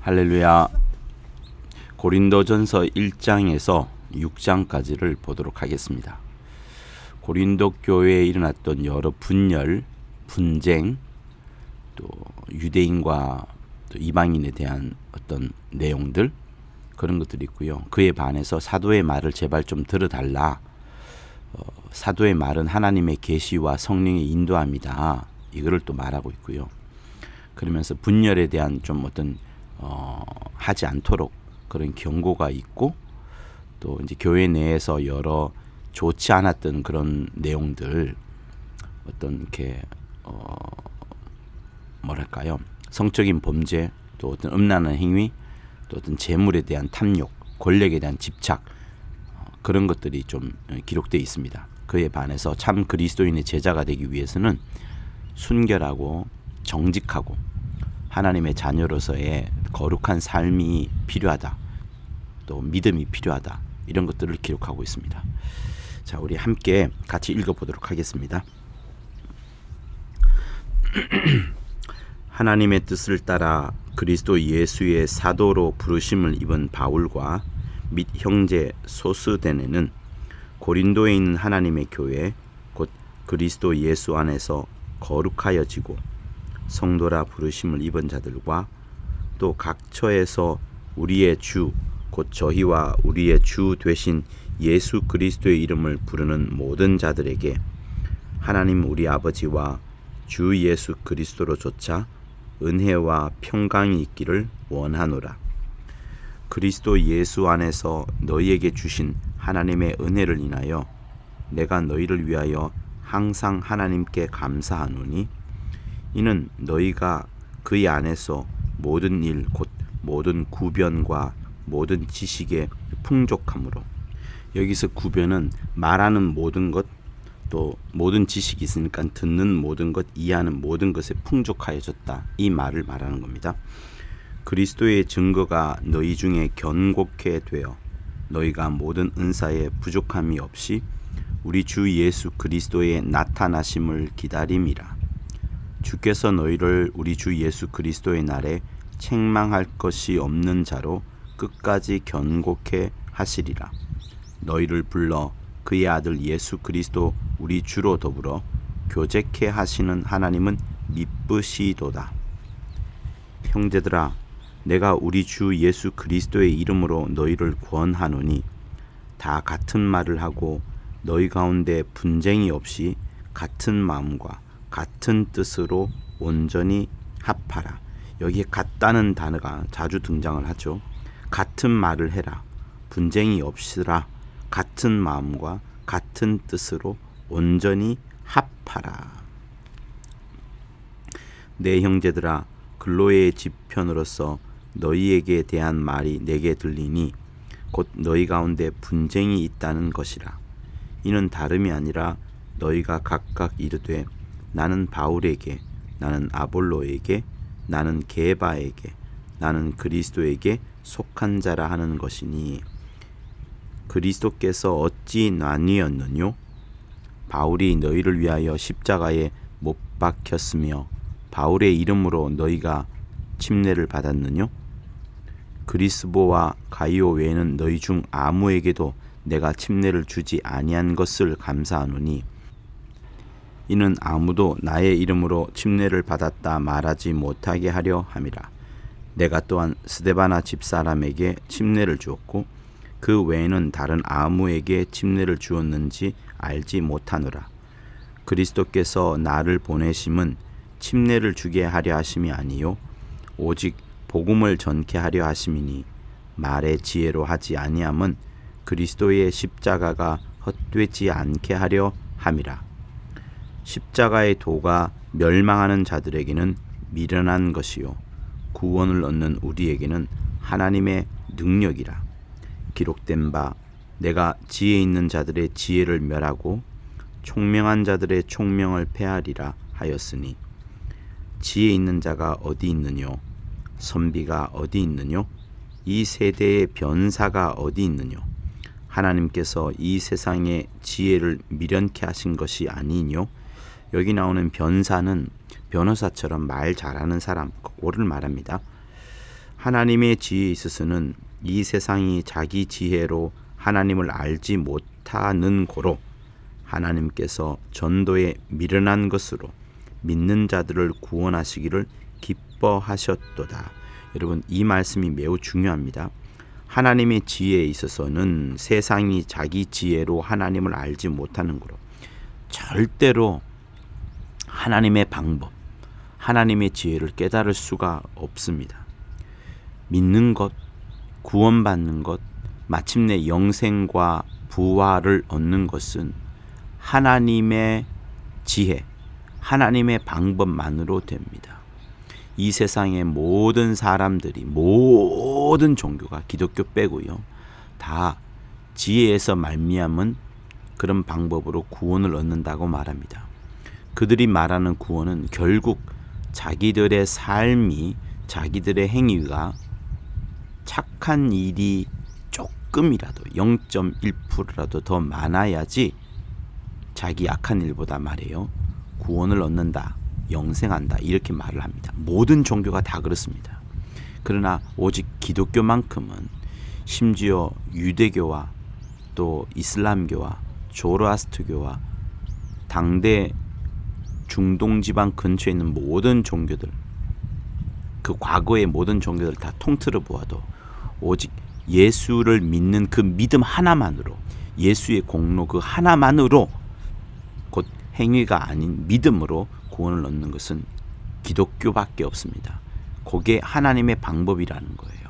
할렐루야. 고린도전서 1장에서 6장까지를 보도록 하겠습니다. 고린도 교회에 일어났던 여러 분열, 분쟁, 또 유대인과 또 이방인에 대한 어떤 내용들, 그런 것들이 있고요. 그에 반해서 사도의 말을 제발 좀 들어달라. 사도의 말은 하나님의 계시와 성령의 인도함이다. 이거를 또 말하고 있고요. 그러면서 분열에 대한 좀 어떤 하지 않도록 그런 경고가 있고, 또 이제 교회 내에서 여러 좋지 않았던 그런 내용들, 어떤 이렇게 뭐랄까요, 성적인 범죄, 또 어떤 음란한 행위, 또 어떤 재물에 대한 탐욕, 권력에 대한 집착, 그런 것들이 좀 기록되어 있습니다. 그에 반해서 참 그리스도인의 제자가 되기 위해서는 순결하고 정직하고 하나님의 자녀로서의 거룩한 삶이 필요하다. 또 믿음이 필요하다. 이런 것들을 기록하고 있습니다. 자, 우리 함께 같이 읽어보도록 하겠습니다. 하나님의 뜻을 따라 그리스도 예수의 사도로 부르심을 입은 바울과 및 형제 소스데네는 고린도에 있는 하나님의 교회 곧 그리스도 예수 안에서 거룩하여지고 성도라 부르심을 입은 자들과 또 각 처에서 우리의 주 곧 저희와 우리의 주 되신 예수 그리스도의 이름을 부르는 모든 자들에게 하나님 우리 아버지와 주 예수 그리스도로조차 은혜와 평강이 있기를 원하노라. 그리스도 예수 안에서 너희에게 주신 하나님의 은혜를 인하여 내가 너희를 위하여 항상 하나님께 감사하노니 이는 너희가 그의 안에서 모든 일 곧 모든 구변과 모든 지식의 풍족함으로, 여기서 구변은 말하는 모든 것, 또 모든 지식이 있으니까 듣는 모든 것, 이해하는 모든 것에 풍족하여졌다. 이 말을 말하는 겁니다. 그리스도의 증거가 너희 중에 견고케 되어 너희가 모든 은사에 부족함이 없이 우리 주 예수 그리스도의 나타나심을 기다림이라. 주께서 너희를 우리 주 예수 그리스도의 날에 책망할 것이 없는 자로 끝까지 견고케 하시리라. 너희를 불러 그의 아들 예수 그리스도 우리 주로 더불어 교제케 하시는 하나님은 미쁘시도다. 형제들아, 내가 우리 주 예수 그리스도의 이름으로 너희를 권하노니 다 같은 말을 하고 너희 가운데 분쟁이 없이 같은 마음과 같은 뜻으로 온전히 합하라. 여기에 같다는 단어가 자주 등장을 하죠. 같은 말을 해라. 분쟁이 없으라. 같은 마음과 같은 뜻으로 온전히 합하라. 내 형제들아, 글로의 집편으로서 너희에게 대한 말이 내게 들리니 곧 너희 가운데 분쟁이 있다는 것이라. 이는 다름이 아니라 너희가 각각 이르되 나는 바울에게, 나는 아볼로에게, 나는 게바에게, 나는 그리스도에게 속한 자라 하는 것이니 그리스도께서 어찌 나뉘었느뇨? 바울이 너희를 위하여 십자가에 못 박혔으며 바울의 이름으로 너희가 침례를 받았느뇨? 그리스보와 가이오 외에는 너희 중 아무에게도 내가 침례를 주지 아니한 것을 감사하노니 이는 아무도 나의 이름으로 침례를 받았다 말하지 못하게 하려 함이라. 내가 또한 스데바나 집사람에게 침례를 주었고 그 외에는 다른 아무에게 침례를 주었는지 알지 못하노라. 그리스도께서 나를 보내심은 침례를 주게 하려 하심이 아니요 오직 복음을 전케 하려 하심이니 말의 지혜로 하지 아니함은 그리스도의 십자가가 헛되지 않게 하려 함이라. 십자가의 도가 멸망하는 자들에게는 미련한 것이요 구원을 얻는 우리에게는 하나님의 능력이라. 기록된 바 내가 지혜 있는 자들의 지혜를 멸하고 총명한 자들의 총명을 패하리라 하였으니 지혜 있는 자가 어디 있느뇨? 선비가 어디 있느뇨? 이 세대의 변사가 어디 있느뇨? 하나님께서 이 세상의 지혜를 미련케 하신 것이 아니뇨? 여기 나오는 변사는 변호사처럼 말 잘하는 사람, 그거를 말합니다. 하나님의 지혜에 있어서는 이 세상이 자기 지혜로 하나님을 알지 못하는 고로 하나님께서 전도에 미련한 것으로 믿는 자들을 구원하시기를 기뻐하셨도다. 여러분, 이 말씀이 매우 중요합니다. 하나님의 지혜에 있어서는 세상이 자기 지혜로 하나님을 알지 못하는 거로 절대로 하나님의 방법, 하나님의 지혜를 깨달을 수가 없습니다. 믿는 것, 구원받는 것, 마침내 영생과 부활을 얻는 것은 하나님의 지혜, 하나님의 방법만으로 됩니다. 이 세상의 모든 사람들이, 모든 종교가, 기독교 빼고요, 다 지혜에서 말미암은 그런 방법으로 구원을 얻는다고 말합니다. 그들이 말하는 구원은 결국 자기들의 삶이, 자기들의 행위가 착한 일이 조금이라도 0.1%라도 더 많아야지 자기 악한 일보다 말이에요, 구원을 얻는다, 영생한다, 이렇게 말을 합니다. 모든 종교가 다 그렇습니다. 그러나 오직 기독교만큼은 심지어 유대교와 또 이슬람교와 조로아스트교와 당대 중동 지방 근처에 있는 모든 종교들, 그 과거의 모든 종교들 다 통틀어 보아도 오직 예수를 믿는 그 믿음 하나만으로, 예수의 공로 그 하나만으로, 곧 행위가 아닌 믿음으로 구원을 얻는 것은 기독교밖에 없습니다. 그게 하나님의 방법이라는 거예요.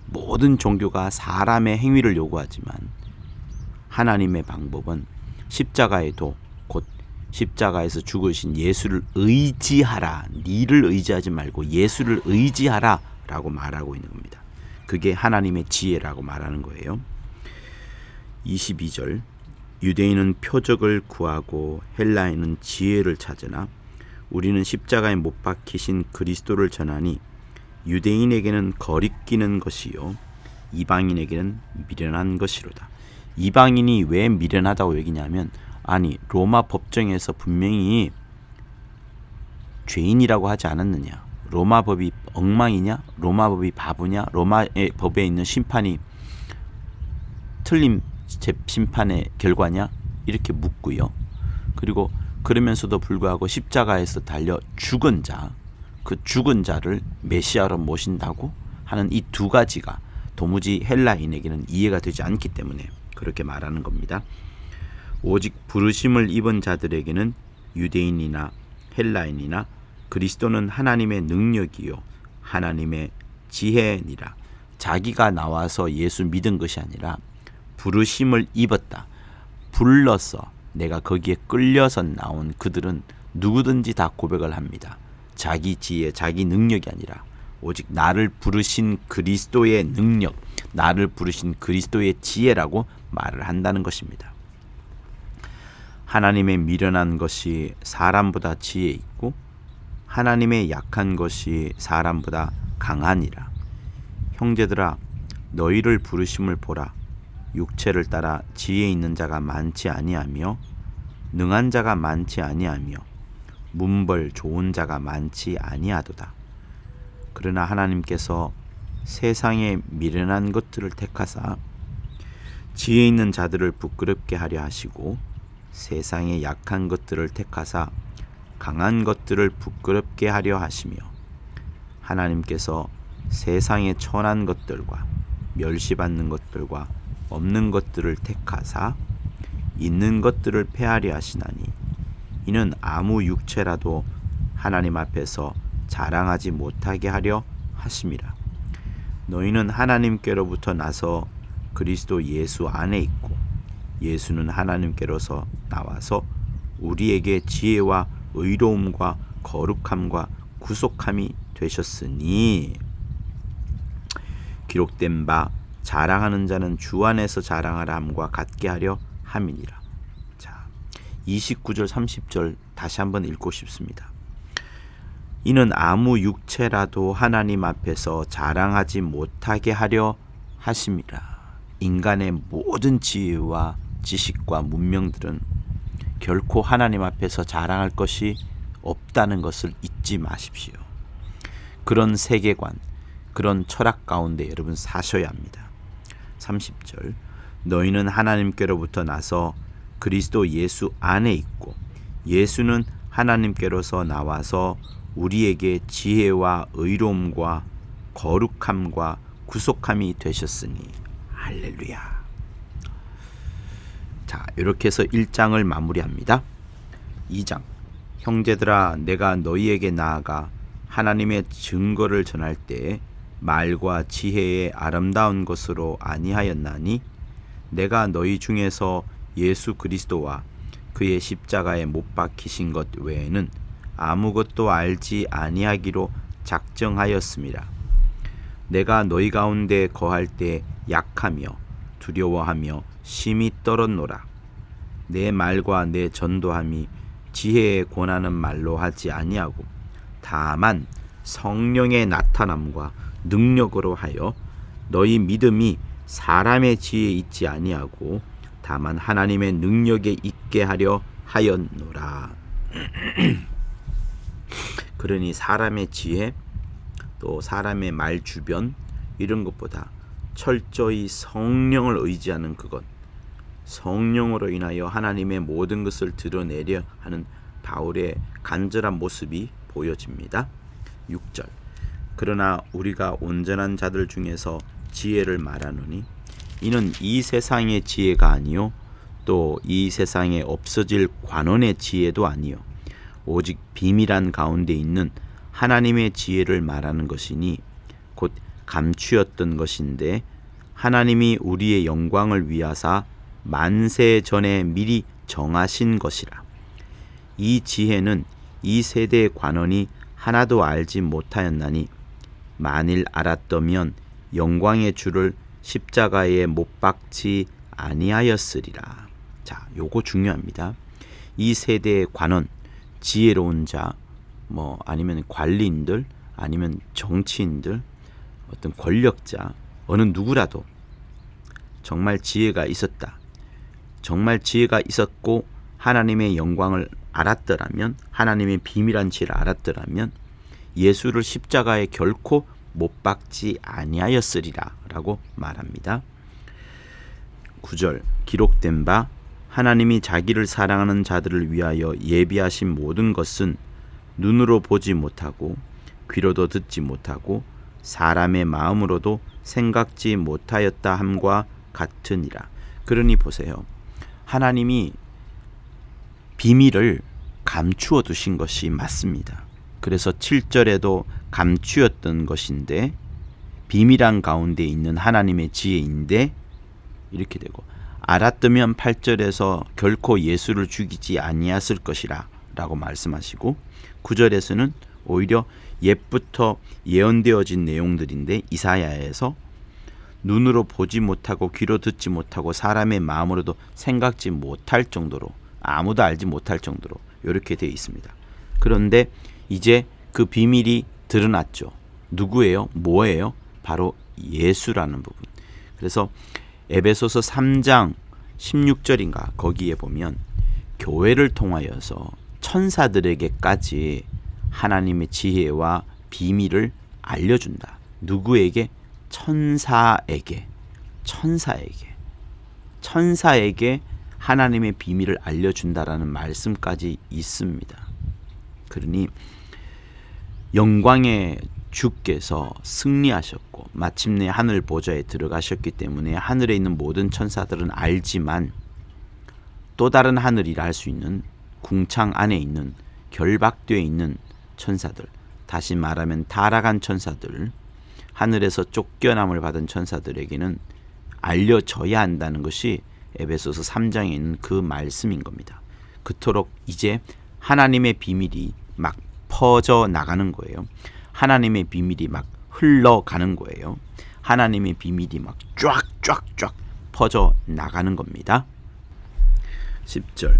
모든 종교가 사람의 행위를 요구하지만 하나님의 방법은 십자가의 도, 곧 십자가에서 죽으신 예수를 의지하라, 니를 의지하지 말고 예수를 의지하라 라고 말하고 있는 겁니다. 그게 하나님의 지혜라고 말하는 거예요. 22절, 유대인은 표적을 구하고 헬라인은 지혜를 찾으나 우리는 십자가에 못 박히신 그리스도를 전하니 유대인에게는 거리끼는 것이요 이방인에게는 미련한 것이로다. 이방인이 왜 미련하다고 얘기냐면, 아니 로마 법정에서 분명히 죄인이라고 하지 않았느냐? 로마 법이 엉망이냐? 로마 법이 바보냐? 로마의 법에 있는 심판이 틀린 심판의 결과냐? 이렇게 묻고요. 그리고 그러면서도 불구하고 십자가에서 달려 죽은 자, 그 죽은 자를 메시아로 모신다고 하는 이 두 가지가 도무지 헬라인에게는 이해가 되지 않기 때문에 그렇게 말하는 겁니다. 오직 부르심을 입은 자들에게는 유대인이나 헬라인이나 그리스도는 하나님의 능력이요 하나님의 지혜니라. 자기가 나와서 예수 믿은 것이 아니라 부르심을 입었다, 불러서 내가 거기에 끌려서 나온 그들은 누구든지 다 고백을 합니다. 자기 지혜, 자기 능력이 아니라 오직 나를 부르신 그리스도의 능력, 나를 부르신 그리스도의 지혜라고 말을 한다는 것입니다. 하나님의 미련한 것이 사람보다 지혜 있고 하나님의 약한 것이 사람보다 강하니라. 형제들아, 너희를 부르심을 보라. 육체를 따라 지혜 있는 자가 많지 아니하며 능한 자가 많지 아니하며 문벌 좋은 자가 많지 아니하도다. 그러나 하나님께서 세상에 미련한 것들을 택하사 지혜 있는 자들을 부끄럽게 하려 하시고 세상에 약한 것들을 택하사 강한 것들을 부끄럽게 하려 하시며 하나님께서 세상에 천한 것들과 멸시받는 것들과 없는 것들을 택하사 있는 것들을 폐하려 하시나니 이는 아무 육체라도 하나님 앞에서 자랑하지 못하게 하려 하심이라. 너희는 하나님께로부터 나서 그리스도 예수 안에 있고 예수는 하나님께로서 나와서 우리에게 지혜와 의로움과 거룩함과 구속함이 되셨으니 기록된 바 자랑하는 자는 주 안에서 자랑하라 함과 같게 하려 함이니라. 자, 29절 30절 다시 한번 읽고 싶습니다. 이는 아무 육체라도 하나님 앞에서 자랑하지 못하게 하려 하심이라. 인간의 모든 지혜와 지식과 문명들은 결코 하나님 앞에서 자랑할 것이 없다는 것을 잊지 마십시오. 그런 세계관, 그런 철학 가운데 여러분 사셔야 합니다. 30절 너희는 하나님께로부터 나서 그리스도 예수 안에 있고 예수는 하나님께로서 나와서 우리에게 지혜와 의로움과 거룩함과 구속함이 되셨으니 할렐루야. 자, 이렇게 해서 1장을 마무리합니다. 2장 형제들아 내가 너희에게 나아가 하나님의 증거를 전할 때 말과 지혜의 아름다운 것으로 아니하였나니 내가 너희 중에서 예수 그리스도와 그의 십자가에 못 박히신 것 외에는 아무것도 알지 아니하기로 작정하였음이라. 내가 너희 가운데 거할 때 약하며 두려워하며 심히 떨었노라. 내 말과 내 전도함이 지혜에 권하는 말로 하지 아니하고 다만 성령의 나타남과 능력으로 하여 너희 믿음이 사람의 지혜에 있지 아니하고 다만 하나님의 능력에 있게 하려 하였노라. 그러니 사람의 지혜 또 사람의 말 주변 이런 것보다 철저히 성령을 의지하는 그것, 성령으로 인하여 하나님의 모든 것을 드러내려 하는 바울의 간절한 모습이 보여집니다. 6절 그러나 우리가 온전한 자들 중에서 지혜를 말하노니 이는 이 세상의 지혜가 아니요 또 이 세상에 없어질 관원의 지혜도 아니요 오직 비밀한 가운데 있는 하나님의 지혜를 말하는 것이니 곧 감추었던 것인데 하나님이 우리의 영광을 위하사 만세 전에 미리 정하신 것이라. 이 지혜는 이 세대의 관원이 하나도 알지 못하였나니 만일 알았더면 영광의 주를 십자가에 못 박지 아니하였으리라. 자, 요거 중요합니다. 이 세대의 관원, 지혜로운 자, 아니면 관리인들, 아니면 정치인들, 어떤 권력자, 어느 누구라도 정말 지혜가 있었다. 정말 지혜가 있었고 하나님의 영광을 알았더라면, 하나님의 비밀한 지혜를 알았더라면 예수를 십자가에 결코 못 박지 아니하였으리라 라고 말합니다. 9절 기록된 바 하나님이 자기를 사랑하는 자들을 위하여 예비하신 모든 것은 눈으로 보지 못하고 귀로도 듣지 못하고 사람의 마음으로도 생각지 못하였다 함과 같으니라. 그러니 보세요. 하나님이 비밀을 감추어 두신 것이 맞습니다. 그래서 7절에도 감추었던 것인데 비밀한 가운데 있는 하나님의 지혜인데 이렇게 되고 알았더면 8절에서 결코 예수를 죽이지 아니했을 것이라 라고 말씀하시고 9절에서는 오히려 옛부터 예언되어진 내용들인데 이사야에서 눈으로 보지 못하고 귀로 듣지 못하고 사람의 마음으로도 생각지 못할 정도로 아무도 알지 못할 정도로 이렇게 되어 있습니다. 그런데 이제 그 비밀이 드러났죠. 누구예요? 뭐예요? 바로 예수라는 부분. 그래서 에베소서 3장 16절인가 거기에 보면 교회를 통하여서 천사들에게까지 하나님의 지혜와 비밀을 알려준다. 누구에게? 천사에게 하나님의 비밀을 알려준다라는 말씀까지 있습니다. 그러니 영광의 주께서 승리하셨고 마침내 하늘 보좌에 들어가셨기 때문에 하늘에 있는 모든 천사들은 알지만 또 다른 하늘이라 할 수 있는 궁창 안에 있는 결박되어 있는 천사들, 다시 말하면 타락한 천사들, 하늘에서 쫓겨남을 받은 천사들에게는 알려져야 한다는 것이 에베소서 3장에 있는 그 말씀인 겁니다. 그토록 이제 하나님의 비밀이 막 퍼져 나가는 거예요. 하나님의 비밀이 막 흘러가는 거예요. 하나님의 비밀이 막 쫙쫙쫙 퍼져 나가는 겁니다. 10절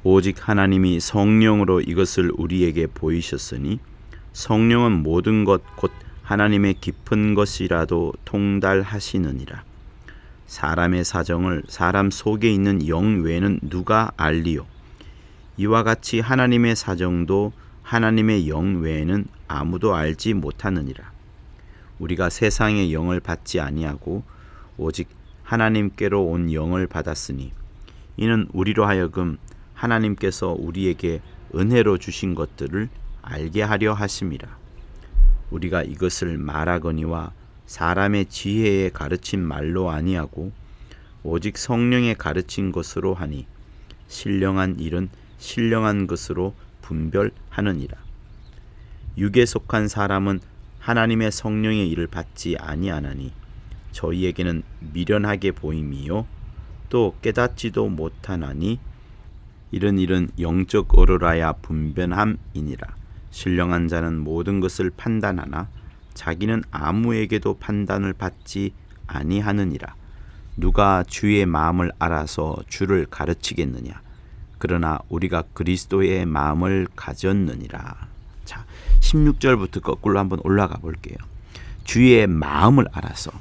오직 하나님이 성령으로 이것을 우리에게 보이셨으니 성령은 모든 것 곧 하나님의 깊은 것이라도 통달하시느니라. 사람의 사정을 사람 속에 있는 영 외에는 누가 알리요? 이와 같이 하나님의 사정도 하나님의 영 외에는 아무도 알지 못하느니라. 우리가 세상의 영을 받지 아니하고 오직 하나님께로 온 영을 받았으니 이는 우리로 하여금 하나님께서 우리에게 은혜로 주신 것들을 알게 하려 하심이라. 우리가 이것을 말하거니와 사람의 지혜에 가르친 말로 아니하고 오직 성령에 가르친 것으로 하니 신령한 일은 신령한 것으로 분별하느니라. 육에 속한 사람은 하나님의 성령의 일을 받지 아니하나니 저희에게는 미련하게 보임이요 또 깨닫지도 못하나니 이런 일은 영적 어로라야 분변함이니라. 신령한 자는 모든 것을 판단하나 자기는 아무에게도 판단을 받지 아니하느니라. 누가 주의 마음을 알아서 주를 가르치겠느냐. 그러나 우리가 그리스도의 마음을 가졌느니라. 자, 16절부터 거꾸로 한번 올라가 볼게요. 주의 마음을 알아서,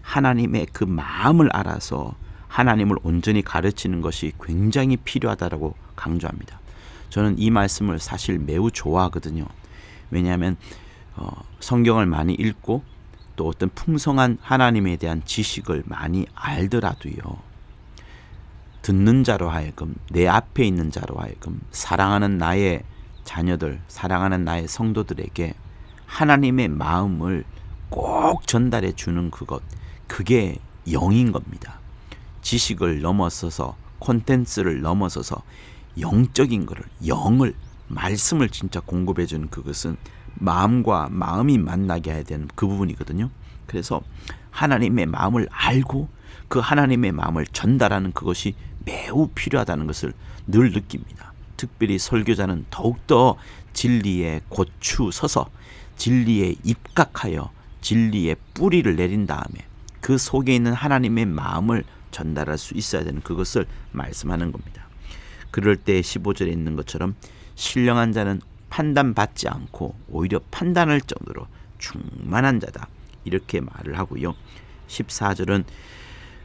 하나님의 그 마음을 알아서 하나님을 온전히 가르치는 것이 굉장히 필요하다고 강조합니다. 저는 이 말씀을 사실 매우 좋아하거든요. 왜냐하면 성경을 많이 읽고 또 어떤 풍성한 하나님에 대한 지식을 많이 알더라도요, 듣는 자로 하여금, 내 앞에 있는 자로 하여금 사랑하는 나의 자녀들, 사랑하는 나의 성도들에게 하나님의 마음을 꼭 전달해 주는 그게 영인 겁니다. 지식을 넘어서서, 콘텐츠를 넘어서서 영적인 거를, 영을, 말씀을 진짜 공급해 주는 그것은 마음과 마음이 만나게 해야 되는 그 부분이거든요. 그래서 하나님의 마음을 알고 그 하나님의 마음을 전달하는 그것이 매우 필요하다는 것을 늘 느낍니다. 특별히 설교자는 더욱더 진리에 고추 서서 진리에 입각하여 진리의 뿌리를 내린 다음에 그 속에 있는 하나님의 마음을 전달할 수 있어야 되는 그것을 말씀하는 겁니다. 그럴 때 15절에 있는 것처럼 신령한 자는 판단받지 않고 오히려 판단할 정도로 충만한 자다, 이렇게 말을 하고요. 14절은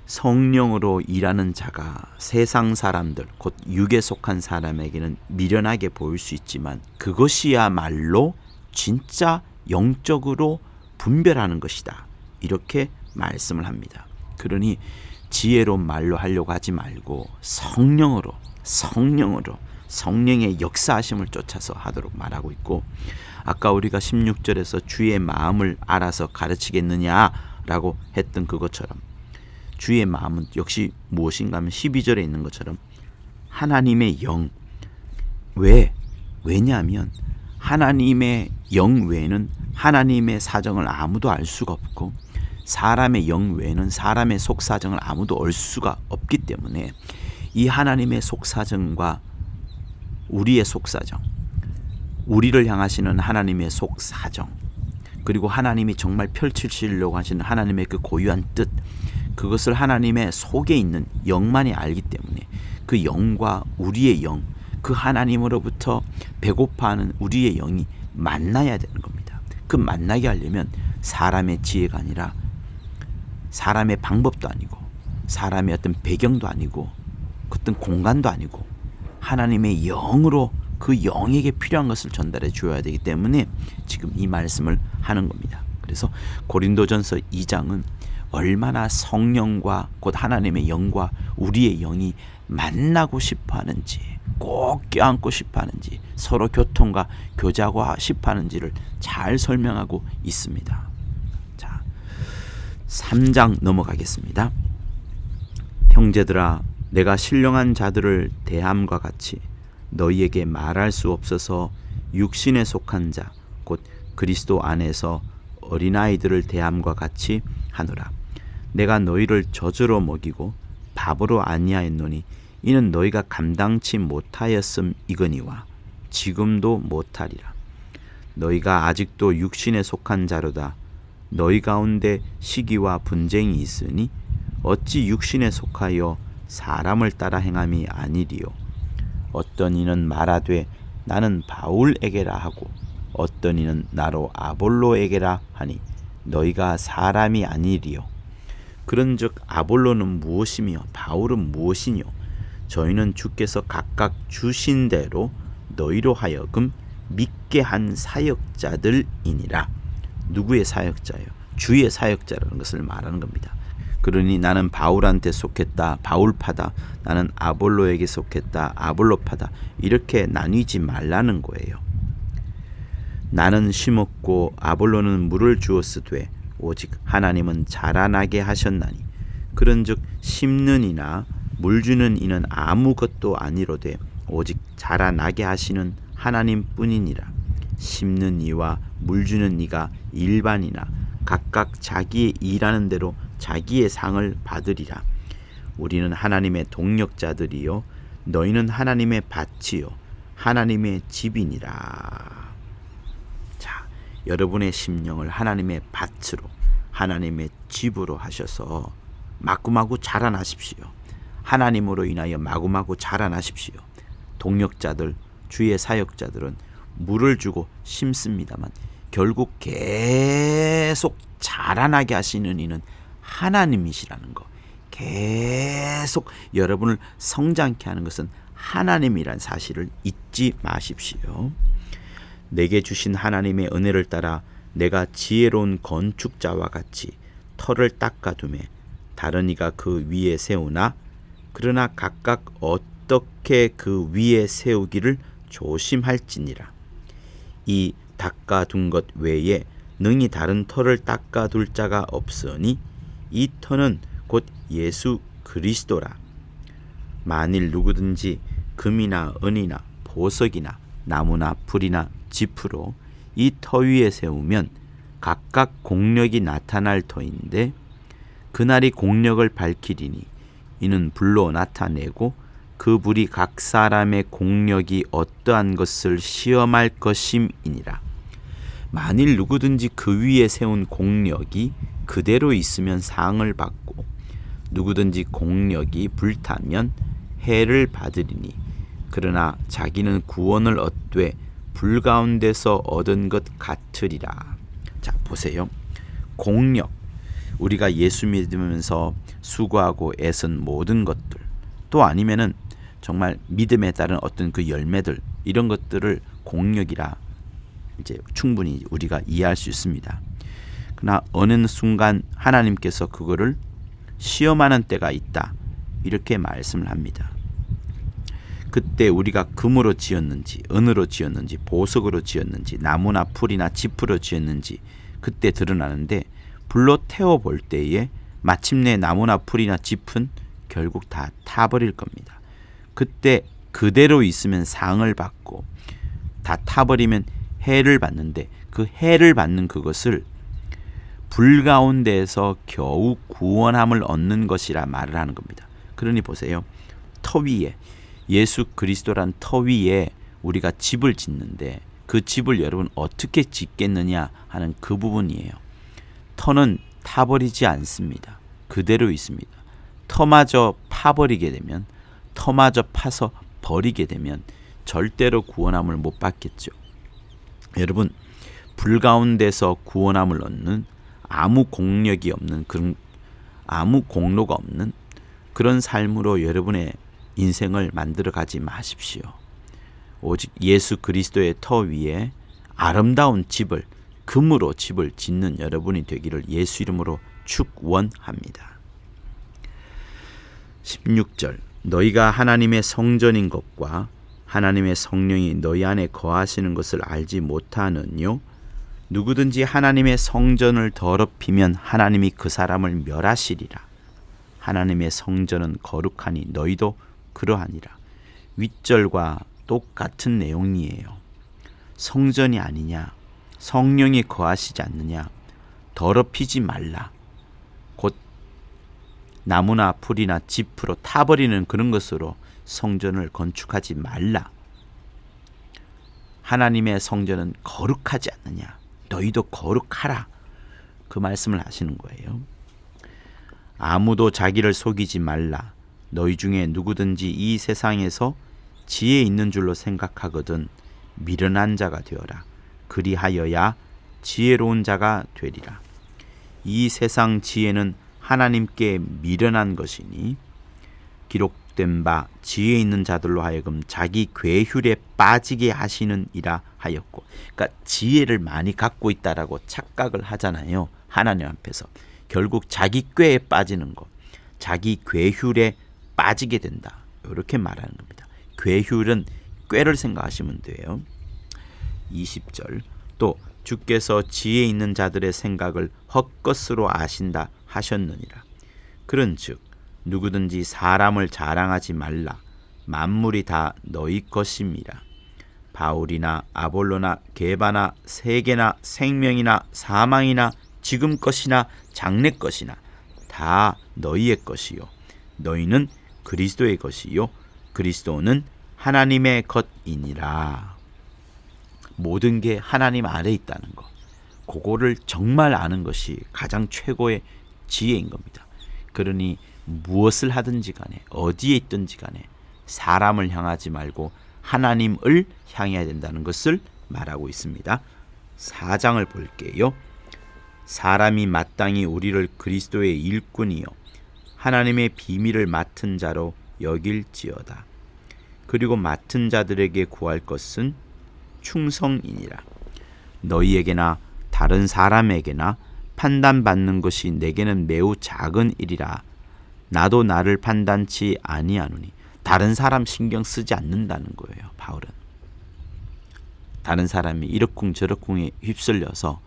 성령으로 일하는 자가 세상 사람들, 곧 육에 속한 사람에게는 미련하게 보일 수 있지만 그것이야말로 진짜 영적으로 분별하는 것이다, 이렇게 말씀을 합니다. 그러니 지혜로운 말로 하려고 하지 말고 성령의 역사하심을 쫓아서 하도록 말하고 있고, 아까 우리가 16절에서 주의 마음을 알아서 가르치겠느냐라고 했던 그것처럼 주의 마음은 역시 무엇인가 하면 12절에 있는 것처럼 하나님의 영. 왜냐하면 하나님의 영 외에는 하나님의 사정을 아무도 알 수가 없고 사람의 영 외에는 사람의 속사정을 아무도 알 수가 없기 때문에 이 하나님의 속사정과 우리의 속사정, 우리를 향하시는 하나님의 속사정, 그리고 하나님이 정말 펼치시려고 하시는 하나님의 그 고유한 뜻, 그것을 하나님의 속에 있는 영만이 알기 때문에 그 영과 우리의 영, 그 하나님으로부터 배고파하는 우리의 영이 만나야 되는 겁니다. 그 만나게 하려면 사람의 지혜가 아니라 사람의 방법도 아니고 사람의 어떤 배경도 아니고 어떤 공간도 아니고 하나님의 영으로 그 영에게 필요한 것을 전달해 줘야 되기 때문에 지금 이 말씀을 하는 겁니다. 그래서 고린도전서 2장은 얼마나 성령과 곧 하나님의 영과 우리의 영이 만나고 싶어 하는지, 꼭 껴안고 싶어 하는지, 서로 교통과 교제하고 싶어 하는지를 잘 설명하고 있습니다. 자, 3장 넘어가겠습니다. 형제들아, 내가 신령한 자들을 대함과 같이 너희에게 말할 수 없어서 육신에 속한 자, 곧 그리스도 안에서 어린아이들을 대함과 같이 하노라. 내가 너희를 젖으로 먹이고 밥으로 아니하였노니 이는 너희가 감당치 못하였음이거니와 지금도 못하리라. 너희가 아직도 육신에 속한 자로다. 너희 가운데 시기와 분쟁이 있으니 어찌 육신에 속하여 사람을 따라 행함이 아니리요. 어떤 이는 말하되 나는 바울에게라 하고 어떤 이는 나로 아볼로에게라 하니 너희가 사람이 아니리요. 그런즉 아볼로는 무엇이며 바울은 무엇이뇨? 저희는 주께서 각각 주신 대로 너희로 하여금 믿게 한 사역자들이니라. 누구의 사역자예요? 주의 사역자라는 것을 말하는 겁니다. 그러니 나는 바울한테 속했다, 바울파다. 나는 아볼로에게 속했다, 아볼로파다. 이렇게 나뉘지 말라는 거예요. 나는 심었고 아볼로는 물을 주었으되 오직 하나님은 자라나게 하셨나니 그런즉 심는 이나 물 주는 이는 아무것도 아니로되 오직 자라나게 하시는 하나님뿐이니라. 심는 이와 물 주는 이가 일반이나 각각 자기의 일하는 대로 자기의 상을 받으리라. 우리는 하나님의 동력자들이요 너희는 하나님의 밭이요 하나님의 집이니라. 자, 여러분의 심령을 하나님의 밭으로 하나님의 집으로 하셔서 마구마구 자라나십시오. 하나님으로 인하여 마구마구 자라나십시오. 동력자들, 주의 사역자들은 물을 주고 심습니다만 결국 계속 자라나게 하시는 이는 하나님이시라는 거. 계속 여러분을 성장케 하는 것은 하나님이란 사실을 잊지 마십시오. 내게 주신 하나님의 은혜를 따라 내가 지혜로운 건축자와 같이 터를 닦아두매 다른 이가 그 위에 세우나 그러나 각각 어떻게 그 위에 세우기를 조심할지니라. 이 닦아둔 것 외에 능히 다른 터를 닦아둘 자가 없으니 이 터는 곧 예수 그리스도라. 만일 누구든지 금이나 은이나 보석이나 나무나 풀이나 짚으로 이 터 위에 세우면 각각 공력이 나타날 터인데 그날이 공력을 밝히리니 이는 불로 나타내고 그 불이 각 사람의 공력이 어떠한 것을 시험할 것임이니라. 만일 누구든지 그 위에 세운 공력이 그대로 있으면 상을 받고 누구든지 공력이 불타면 해를 받으리니 그러나 자기는 구원을 얻되 불 가운데서 얻은 것 같으리라. 자, 보세요. 공력, 우리가 예수 믿으면서 수고하고 애쓴 모든 것들, 또 아니면은 정말 믿음에 따른 어떤 그 열매들, 이런 것들을 공력이라 이제 충분히 우리가 이해할 수 있습니다. 그러나 어느 순간 하나님께서 그거를 시험하는 때가 있다, 이렇게 말씀을 합니다. 그때 우리가 금으로 지었는지 은으로 지었는지 보석으로 지었는지 나무나 풀이나 짚으로 지었는지 그때 드러나는데 불로 태워볼 때에 마침내 나무나 풀이나 짚은 결국 다 타버릴 겁니다. 그때 그대로 있으면 상을 받고 다 타버리면 해를 받는데 그 해를 받는 그것을 불 가운데에서 겨우 구원함을 얻는 것이라 말을 하는 겁니다. 그러니 보세요. 터 위에 예수 그리스도란 터 위에 우리가 집을 짓는데 그 집을 여러분 어떻게 짓겠느냐 하는 그 부분이에요. 터는 타버리지 않습니다. 그대로 있습니다. 터마저 파버리게 되면, 터마저 파서 버리게 되면 절대로 구원함을 못 받겠죠. 여러분, 불 가운데서 구원함을 얻는 아무 공력이 없는 그런 아무 공로가 없는 그런 삶으로 여러분의 인생을 만들어 가지 마십시오. 오직 예수 그리스도의 터 위에 아름다운 집을, 금으로 집을 짓는 여러분이 되기를 예수 이름으로 축원합니다. 16절, 너희가 하나님의 성전인 것과 하나님의 성령이 너희 안에 거하시는 것을 알지 못하느뇨? 누구든지 하나님의 성전을 더럽히면 하나님이 그 사람을 멸하시리라. 하나님의 성전은 거룩하니 너희도 그러하니라. 윗절과 똑같은 내용이에요. 성전이 아니냐, 성령이 거하시지 않느냐, 더럽히지 말라. 곧 나무나 풀이나 짚으로 타버리는 그런 것으로 성전을 건축하지 말라. 하나님의 성전은 거룩하지 않느냐, 너희도 거룩하라. 그 말씀을 하시는 거예요. 아무도 자기를 속이지 말라. 너희 중에 누구든지 이 세상에서 지혜 있는 줄로 생각하거든 미련한 자가 되어라. 그리하여야 지혜로운 자가 되리라. 이 세상 지혜는 하나님께 미련한 것이니 비록 약속된 바 지혜 있는 자들로 하여금 자기 괴휼에 빠지게 하시는 이라 하였고, 그러니까 지혜를 많이 갖고 있다라고 착각을 하잖아요. 하나님 앞에서 결국 자기 꾀에 빠지는 것, 자기 괴휼에 빠지게 된다, 이렇게 말하는 겁니다. 괴휼은 꾀를 생각하시면 돼요. 20절, 또 주께서 지혜 있는 자들의 생각을 헛것으로 아신다 하셨느니라. 그런즉 누구든지 사람을 자랑하지 말라. 만물이 다 너희 것임이라. 바울이나 아볼로나 게바나 세계나 생명이나 사망이나 지금 것이나 장래 것이나 다 너희의 것이요 너희는 그리스도의 것이요 그리스도는 하나님의 것이니라. 모든 게 하나님 아래 있다는 것, 그거를 정말 아는 것이 가장 최고의 지혜인 겁니다. 그러니 무엇을 하든지 간에 어디에 있든지 간에 사람을 향하지 말고 하나님을 향해야 된다는 것을 말하고 있습니다. 4장을 볼게요. 사람이 마땅히 우리를 그리스도의 일꾼이요 하나님의 비밀을 맡은 자로 여길지어다. 그리고 맡은 자들에게 구할 것은 충성이니라. 너희에게나 다른 사람에게나 판단받는 것이 내게는 매우 작은 일이라. 나도 나를 판단치 아니하노니. 다른 사람 신경 쓰지 않는다는 거예요. 바울은 다른 사람이 이러쿵저러쿵에 휩쓸려서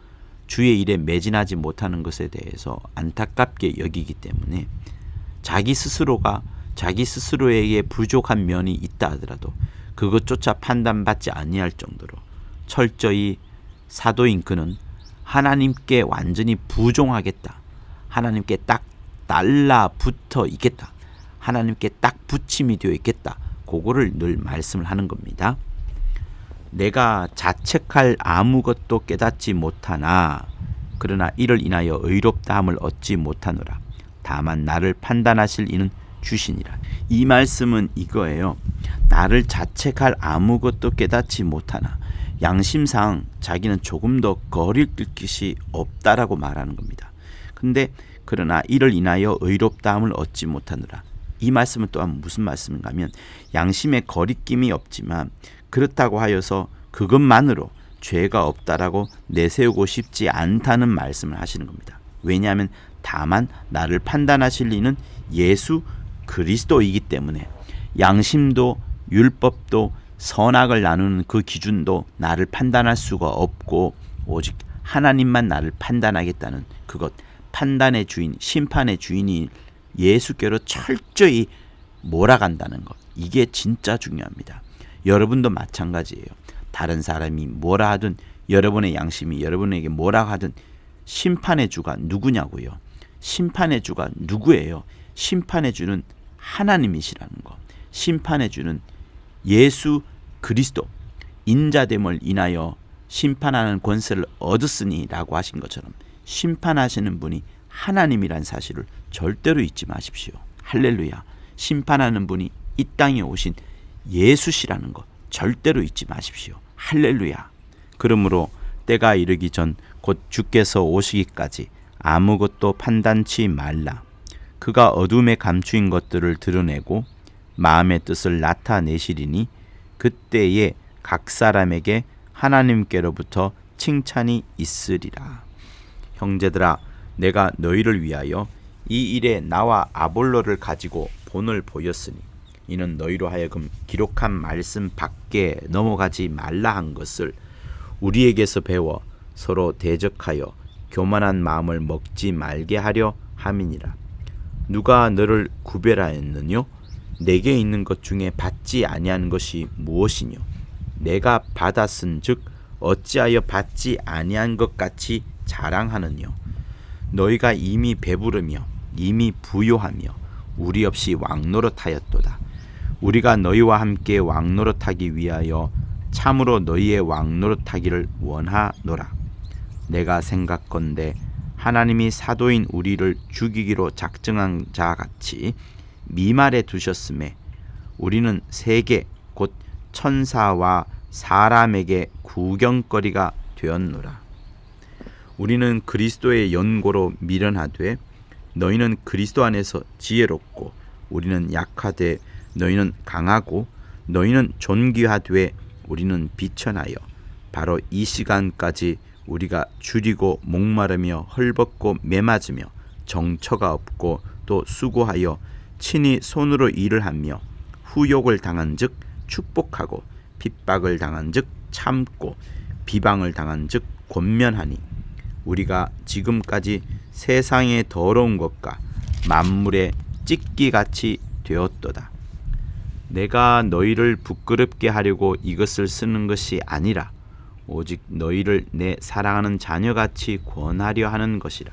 주의 일에 매진하지 못하는 것에 대해서 안타깝게 여기기 때문에 자기 스스로에게 부족한 면이 있다 하더라도 그것조차 판단받지 아니할 정도로 철저히 사도인 그는 하나님께 완전히 부종하겠다, 하나님께 딱 달라붙어 있겠다, 하나님께 딱 붙임이 되어 있겠다, 그거를 늘 말씀을 하는 겁니다. 내가 자책할 아무것도 깨닫지 못하나 그러나 이를 인하여 의롭다함을 얻지 못하노라. 다만 나를 판단하실 이는 주시니라. 이 말씀은 이거예요. 나를 자책할 아무것도 깨닫지 못하나, 양심상 자기는 조금 더 거릴 것이 없다라고 말하는 겁니다. 근데 그러나 이를 인하여 의롭다함을 얻지 못하노라. 이 말씀은 또한 무슨 말씀인가 하면 양심에 거리낌이 없지만 그렇다고 하여서 그것만으로 죄가 없다라고 내세우고 싶지 않다는 말씀을 하시는 겁니다. 왜냐하면 다만 나를 판단하실 이는 예수 그리스도이기 때문에 양심도 율법도 선악을 나누는 그 기준도 나를 판단할 수가 없고 오직 하나님만 나를 판단하겠다는 그것, 판단의 주인, 심판의 주인이 예수께로 철저히 몰아간다는 것, 이게 진짜 중요합니다. 여러분도 마찬가지예요. 다른 사람이 뭐라 하든 여러분의 양심이 여러분에게 뭐라 하든 심판의 주가 누구냐고요. 심판의 주가 누구예요? 심판의 주는 하나님이시라는 것. 심판의 주는 예수 그리스도, 인자됨을 인하여 심판하는 권세를 얻었으니 라고 하신 것처럼 심판하시는 분이 하나님이란 사실을 절대로 잊지 마십시오. 할렐루야. 심판하는 분이 이 땅에 오신 예수시라는 것 절대로 잊지 마십시오. 할렐루야. 그러므로 때가 이르기 전 곧 주께서 오시기까지 아무것도 판단치 말라. 그가 어둠에 감추인 것들을 드러내고 마음의 뜻을 나타내시리니 그때에 각 사람에게 하나님께로부터 칭찬이 있으리라. 형제들아, 내가 너희를 위하여 이 일에 나와 아볼로를 가지고 본을 보였으니 이는 너희로 하여금 기록한 말씀 밖에 넘어가지 말라 한 것을 우리에게서 배워 서로 대적하여 교만한 마음을 먹지 말게 하려 함이니라. 누가 너를 구별하였느뇨? 내게 있는 것 중에 받지 아니한 것이 무엇이뇨? 내가 받았은즉 어찌하여 받지 아니한 것 같이 자랑하느뇨? 너희가 이미 배부르며 이미 부요하며 우리 없이 왕노릇하였도다. 우리가 너희와 함께 왕노릇하기 위하여 참으로 너희의 왕노릇하기를 원하노라. 내가 생각건대 하나님이 사도인 우리를 죽이기로 작정한 자 같이 미말에 두셨음에 우리는 세계 곧 천사와 사람에게 구경거리가 되었노라. 우리는 그리스도의 연고로 미련하되 너희는 그리스도 안에서 지혜롭고 우리는 약하되 너희는 강하고 너희는 존귀하되 우리는 비천하여 바로 이 시간까지 우리가 줄이고 목마르며 헐벗고 매맞으며 정처가 없고 또 수고하여 친히 손으로 일을 하며 후욕을 당한즉 축복하고 핍박을 당한즉 참고 비방을 당한즉 권면하니 우리가 지금까지 세상의 더러운 것과 만물의 찢기같이 되었도다. 내가 너희를 부끄럽게 하려고 이것을 쓰는 것이 아니라 오직 너희를 내 사랑하는 자녀같이 권하려 하는 것이라.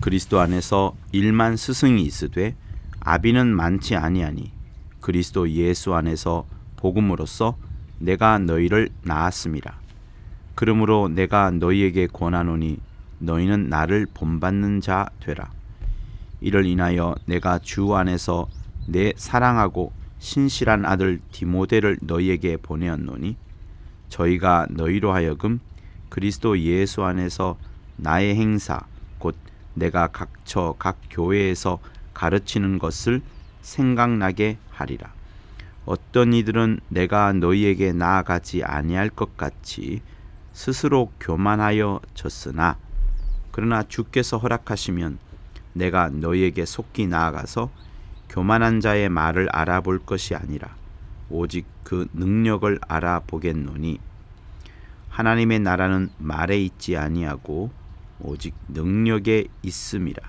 그리스도 안에서 1만 스승이 있으되 아비는 많지 아니하니 그리스도 예수 안에서 복음으로써 내가 너희를 낳았음이라. 그러므로 내가 너희에게 권하노니 너희는 나를 본받는 자 되라. 이를 인하여 내가 주 안에서 내 사랑하고 신실한 아들 디모데를 너희에게 보내었노니 저희가 너희로 하여금 그리스도 예수 안에서 나의 행사 곧 내가 각처 각 교회에서 가르치는 것을 생각나게 하리라. 어떤 이들은 내가 너희에게 나아가지 아니할 것 같이 스스로 교만하여 졌으나 그러나 주께서 허락하시면 내가 너희에게 속히 나아가서 교만한 자의 말을 알아볼 것이 아니라 오직 그 능력을 알아보겠노니 하나님의 나라는 말에 있지 아니하고 오직 능력에 있음이라.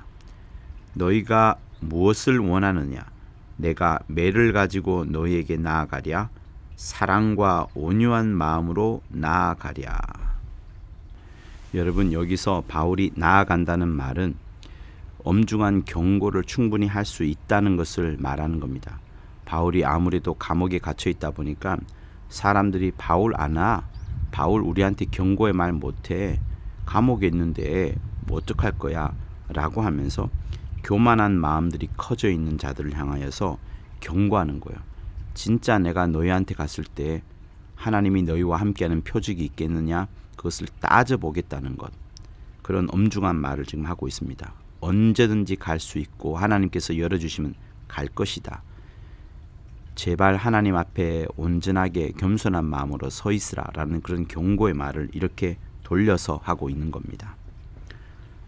너희가 무엇을 원하느냐? 내가 매를 가지고 너희에게 나아가랴. 사랑과 온유한 마음으로 나아가랴. 여러분, 여기서 바울이 나아간다는 말은 엄중한 경고를 충분히 할 수 있다는 것을 말하는 겁니다. 바울이 아무래도 감옥에 갇혀 있다 보니까 사람들이 바울 안 와. 바울 우리한테 경고의 말 못해. 감옥에 있는데 뭐 어떡할 거야? 라고 하면서 교만한 마음들이 커져 있는 자들을 향하여서 경고하는 거예요. 진짜 내가 너희한테 갔을 때 하나님이 너희와 함께하는 표적이 있겠느냐? 그것을 따져보겠다는 것. 그런 엄중한 말을 지금 하고 있습니다. 언제든지 갈 수 있고 하나님께서 열어주시면 갈 것이다. 제발 하나님 앞에 온전하게 겸손한 마음으로 서 있으라 라는 그런 경고의 말을 이렇게 돌려서 하고 있는 겁니다.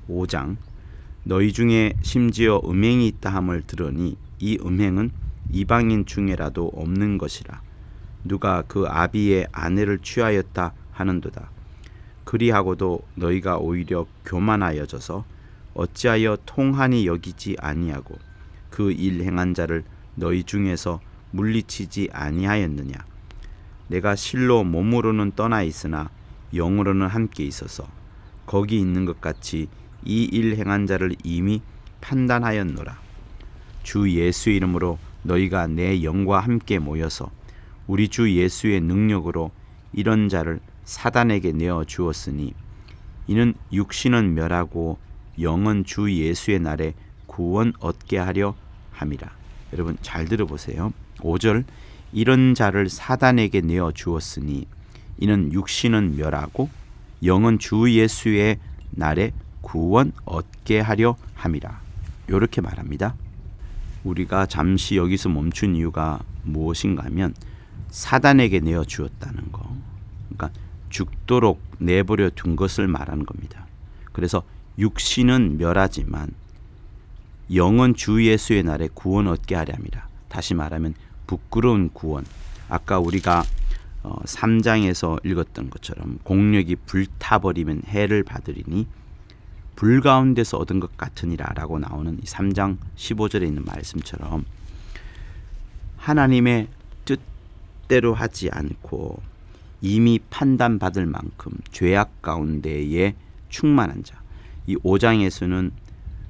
5장 너희 중에 심지어 음행이 있다 함을 들으니 이 음행은 이방인 중에라도 없는 것이라. 누가 그 아비의 아내를 취하였다 하는도다. 그리하고도 너희가 오히려 교만하여져서 어찌하여 통한이 여기지 아니하고 그 일 행한 자를 너희 중에서 물리치지 아니하였느냐. 내가 실로 몸으로는 떠나 있으나 영으로는 함께 있어서 거기 있는 것 같이 이 일 행한 자를 이미 판단하였노라. 주 예수 이름으로 너희가 내 영과 함께 모여서 우리 주 예수의 능력으로 이런 자를 사단에게 내어 주었으니 이는 육신은 멸하고 영은 주 예수의 날에 구원 얻게 하려 함이라. 여러분 잘 들어보세요. 5절 이런 자를 사단에게 내어 주었으니 이는 육신은 멸하고 영은 주 예수의 날에 구원 얻게 하려 함이라. 이렇게 말합니다. 우리가 잠시 여기서 멈춘 이유가 무엇인가 하면 사단에게 내어 주었다는 거. 그러니까 죽도록 내버려 둔 것을 말하는 겁니다. 그래서 육신은 멸하지만 영은 주 예수의 날에 구원 얻게 하려 함이라. 다시 말하면 부끄러운 구원. 아까 우리가 3장에서 읽었던 것처럼 공력이 불타버리면 해를 받으리니 불 가운데서 얻은 것 같으니라 라고 나오는 이 3장 15절에 있는 말씀처럼 하나님의 뜻대로 하지 않고 이미 판단받을 만큼 죄악 가운데에 충만한 자. 이 5장에서는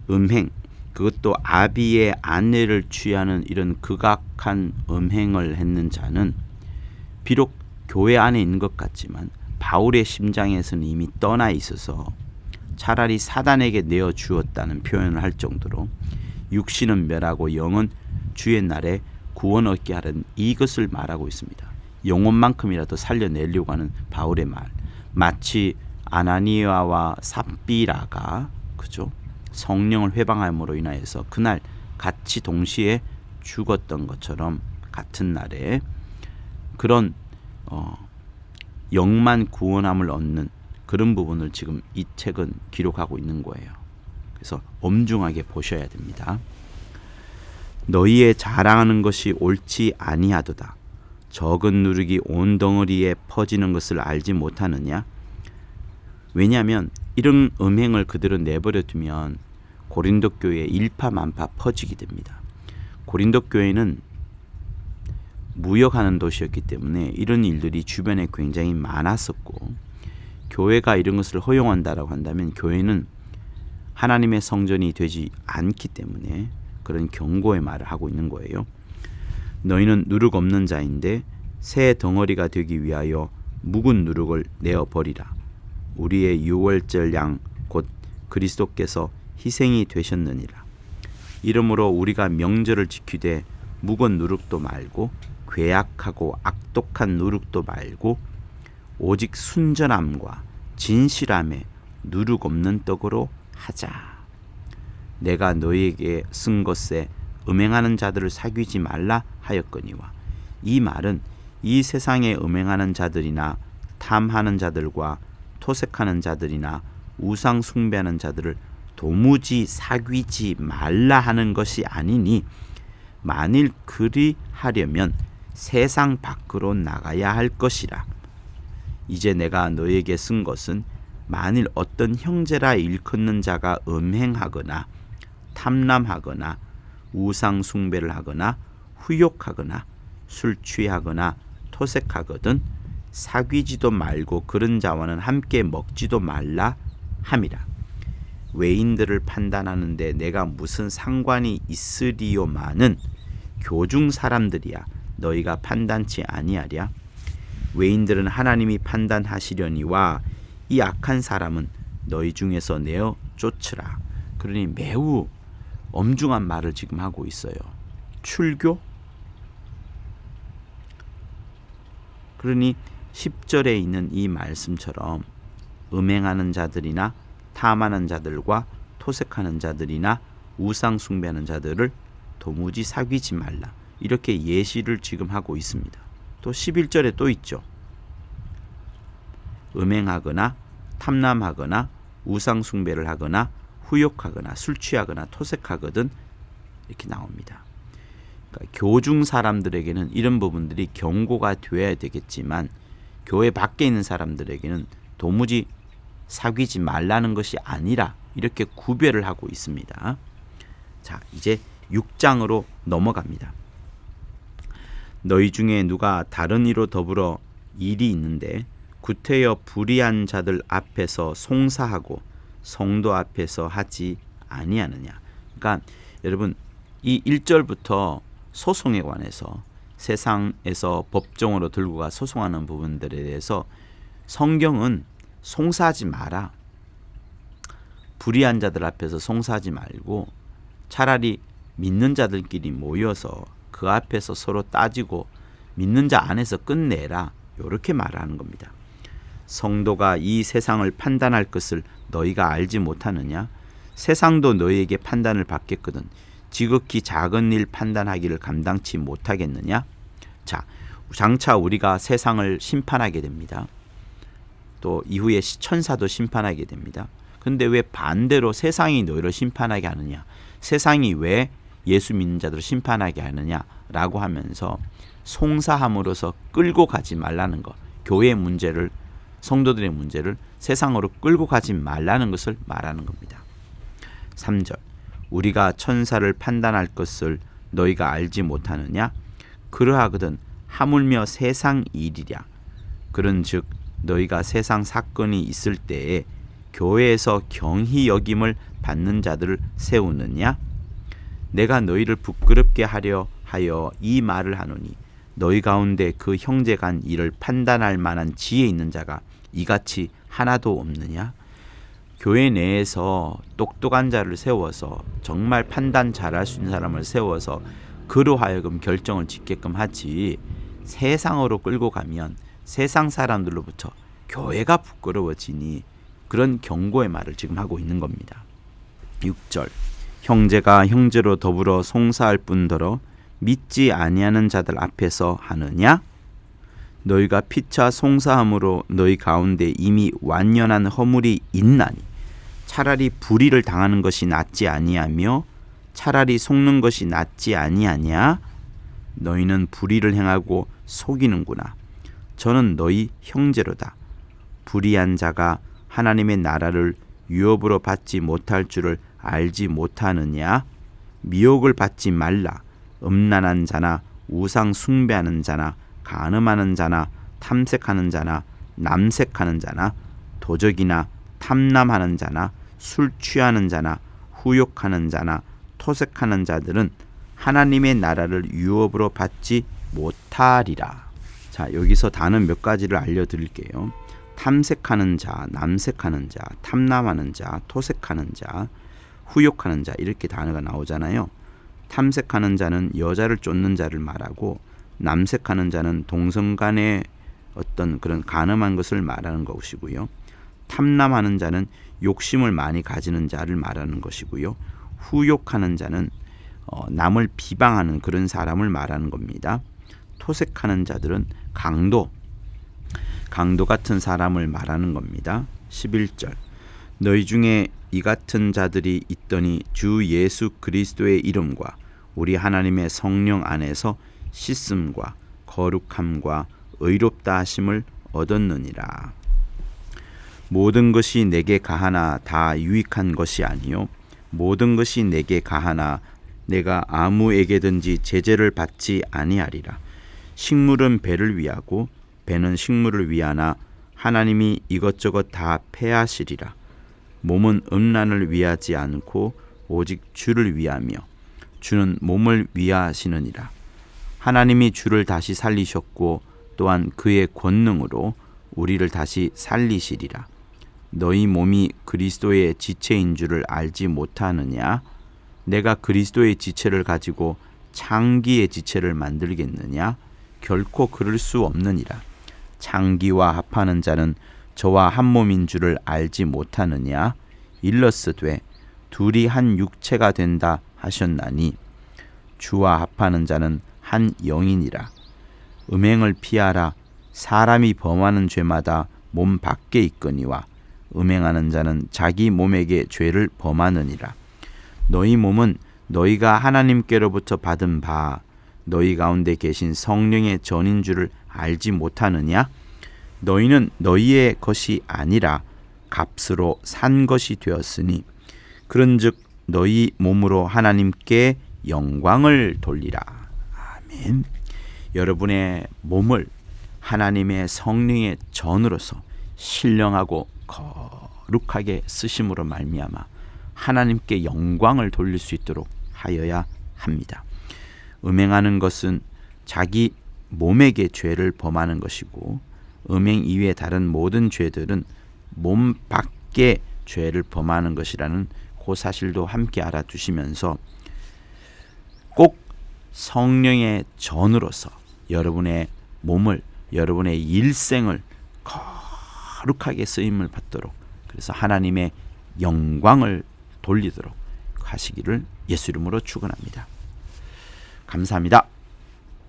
음행, 그것도 아비의 아내를 취하는 이런 극악한 음행을 했는 자는 비록 교회 안에 있는 것 같지만 바울의 심장에서는 이미 떠나 있어서 차라리 사단에게 내어 주었다는 표현을 할 정도로 육신은 멸하고 영은 주의 날에 구원 얻게 하는 이것을 말하고 있습니다. 영혼만큼이라도 살려내려고 하는 바울의 말. 마치 아나니아와 삽비라가 그죠? 성령을 회방함으로 인하여서 그날 같이 동시에 죽었던 것처럼 같은 날에 그런 영만 구원함을 얻는 그런 부분을 지금 이 책은 기록하고 있는 거예요. 그래서 엄중하게 보셔야 됩니다. 너희의 자랑하는 것이 옳지 아니하도다. 적은 누룩이 온 덩어리에 퍼지는 것을 알지 못하느냐? 왜냐하면 이런 음행을 그대로 내버려 두면 고린도 교회에 일파만파 퍼지게 됩니다. 고린도 교회는 무역하는 도시였기 때문에 이런 일들이 주변에 굉장히 많았었고, 교회가 이런 것을 허용한다라고 한다면 교회는 하나님의 성전이 되지 않기 때문에 그런 경고의 말을 하고 있는 거예요. 너희는 누룩 없는 자인데 새 덩어리가 되기 위하여 묵은 누룩을 내어버리라. 우리의 유월절 양 곧 그리스도께서 희생이 되셨느니라. 이러므로 우리가 명절을 지키되 묵은 누룩도 말고 괴악하고 악독한 누룩도 말고 오직 순전함과 진실함에 누룩 없는 떡으로 하자. 내가 너희에게 쓴 것에 음행하는 자들을 사귀지 말라 하였거니와. 이 말은 이 세상에 음행하는 자들이나 탐하는 자들과 토색하는 자들이나 우상 숭배하는 자들을 도무지 사귀지 말라 하는 것이 아니니, 만일 그리하려면 세상 밖으로 나가야 할 것이라. 이제 내가 너에게 쓴 것은 만일 어떤 형제라 일컫는 자가 음행하거나 탐람하거나 우상 숭배를 하거나 후욕하거나 술 취하거나 토색하거든 사귀지도 말고 그런 자와는 함께 먹지도 말라 함이라. 외인들을 판단하는데 내가 무슨 상관이 있으리요마는 교중 사람들이야 너희가 판단치 아니하랴. 외인들은 하나님이 판단하시려니와 이 악한 사람은 너희 중에서 내어 쫓으라. 그러니 매우 엄중한 말을 지금 하고 있어요. 출교? 그러니 10절에 있는 이 말씀처럼 음행하는 자들이나 탐하는 자들과 토색하는 자들이나 우상 숭배하는 자들을 도무지 사귀지 말라. 이렇게 예시를 지금 하고 있습니다. 또 11절에 또 있죠. 음행하거나 탐람하거나 우상 숭배를 하거나 후욕하거나 술 취하거나 토색하거든 이렇게 나옵니다. 그러니까 교중 사람들에게는 이런 부분들이 경고가 되어야 되겠지만 교회 밖에 있는 사람들에게는 도무지 사귀지 말라는 것이 아니라 이렇게 구별을 하고 있습니다. 자, 이제 6장으로 넘어갑니다. 너희 중에 누가 다른 이로 더불어 일이 있는데 구태여 불의한 자들 앞에서 송사하고 성도 앞에서 하지 아니하느냐. 그러니까 여러분 이 1절부터 소송에 관해서 세상에서 법정으로 들고 가 소송하는 부분들에 대해서 성경은 송사하지 마라. 불의한 자들 앞에서 송사하지 말고 차라리 믿는 자들끼리 모여서 그 앞에서 서로 따지고 믿는 자 안에서 끝내라. 이렇게 말하는 겁니다. 성도가 이 세상을 판단할 것을 너희가 알지 못하느냐? 세상도 너희에게 판단을 받겠거든 지극히 작은 일 판단하기를 감당치 못하겠느냐? 자, 장차 우리가 세상을 심판하게 됩니다. 또 이후에 천사도 심판하게 됩니다. 그런데 왜 반대로 세상이 너희를 심판하게 하느냐? 세상이 왜 예수 믿는 자들을 심판하게 하느냐라고 하면서 송사함으로써 끌고 가지 말라는 것, 교회의 문제를, 성도들의 문제를 세상으로 끌고 가지 말라는 것을 말하는 겁니다. 3절, 우리가 천사를 판단할 것을 너희가 알지 못하느냐? 그러하거든 하물며 세상 일이랴. 그런즉 너희가 세상 사건이 있을 때에 교회에서 경히 여김을 받는 자들을 세우느냐? 내가 너희를 부끄럽게 하려 하여 이 말을 하노니 너희 가운데 그 형제 간 일을 판단할 만한 지혜 있는 자가 이같이 하나도 없느냐? 교회 내에서 똑똑한 자를 세워서 정말 판단 잘할 수 있는 사람을 세워서 그로 하여금 결정을 짓게끔 하지, 세상으로 끌고 가면 세상 사람들로부터 교회가 부끄러워지니 그런 경고의 말을 지금 하고 있는 겁니다. 6절, 형제가 형제로 더불어 송사할 뿐더러 믿지 아니하는 자들 앞에서 하느냐? 너희가 피차 송사함으로 너희 가운데 이미 완연한 허물이 있나니 차라리 불의를 당하는 것이 낫지 아니하며 차라리 속는 것이 낫지 아니하냐? 너희는 불의를 행하고 속이는구나. 저는 너희 형제로다. 불의한 자가 하나님의 나라를 유업으로 받지 못할 줄을 알지 못하느냐? 미혹을 받지 말라. 음란한 자나 우상 숭배하는 자나 간음하는 자나 탐색하는 자나 남색하는 자나 도적이나 탐남하는 자나 술 취하는 자나 후욕하는 자나 토색하는 자들은 하나님의 나라를 유업으로 받지 못하리라. 자, 여기서 단어 몇 가지를 알려드릴게요. 탐색하는 자, 남색하는 자, 탐남하는 자, 토색하는 자, 후욕하는 자, 이렇게 단어가 나오잖아요. 탐색하는 자는 여자를 쫓는 자를 말하고, 남색하는 자는 동성 간의 어떤 그런 간음한 것을 말하는 것이고요. 탐남하는 자는 욕심을 많이 가지는 자를 말하는 것이고요. 후욕하는 자는 남을 비방하는 그런 사람을 말하는 겁니다. 토색하는 자들은 강도 같은 사람을 말하는 겁니다. 11절 너희 중에 이 같은 자들이 있더니 주 예수 그리스도의 이름과 우리 하나님의 성령 안에서 씻음과 거룩함과 의롭다 하심을 얻었느니라. 모든 것이 내게 가하나 다 유익한 것이 아니요 모든 것이 내게 가하나 내가 아무에게든지 제재를 받지 아니하리라. 식물은 배를 위하고 배는 식물을 위하나 하나님이 이것저것 다 패하시리라. 몸은 음란을 위하지 않고 오직 주를 위하며 주는 몸을 위하시느니라. 하나님이 주를 다시 살리셨고 또한 그의 권능으로 우리를 다시 살리시리라. 너희 몸이 그리스도의 지체인 줄을 알지 못하느냐? 내가 그리스도의 지체를 가지고 창기의 지체를 만들겠느냐? 결코 그럴 수 없느니라. 창기와 합하는 자는 저와 한 몸인 줄을 알지 못하느냐? 일러스되 둘이 한 육체가 된다 하셨나니 주와 합하는 자는 한 영이니라. 음행을 피하라. 사람이 범하는 죄마다 몸 밖에 있거니와 음행하는 자는 자기 몸에게 죄를 범하느니라. 너희 몸은 너희가 하나님께로부터 받은 바 너희 가운데 계신 성령의 전인 줄을 알지 못하느냐? 너희는 너희의 것이 아니라 값으로 산 것이 되었으니 그런즉 너희 몸으로 하나님께 영광을 돌리라. 아멘. 여러분의 몸을 하나님의 성령의 전으로서 신령하고 거룩하게 쓰심으로 말미암아 하나님께 영광을 돌릴 수 있도록 하여야 합니다. 음행하는 것은 자기 몸에게 죄를 범하는 것이고 음행 이외의 다른 모든 죄들은 몸 밖에 죄를 범하는 것이라는 그 사실도 함께 알아두시면서 꼭 성령의 전으로서 여러분의 몸을 여러분의 일생을 거룩하게 쓰임을 받도록 그래서 하나님의 영광을 돌리도록 하시기를 예수 이름으로 축원합니다. 감사합니다.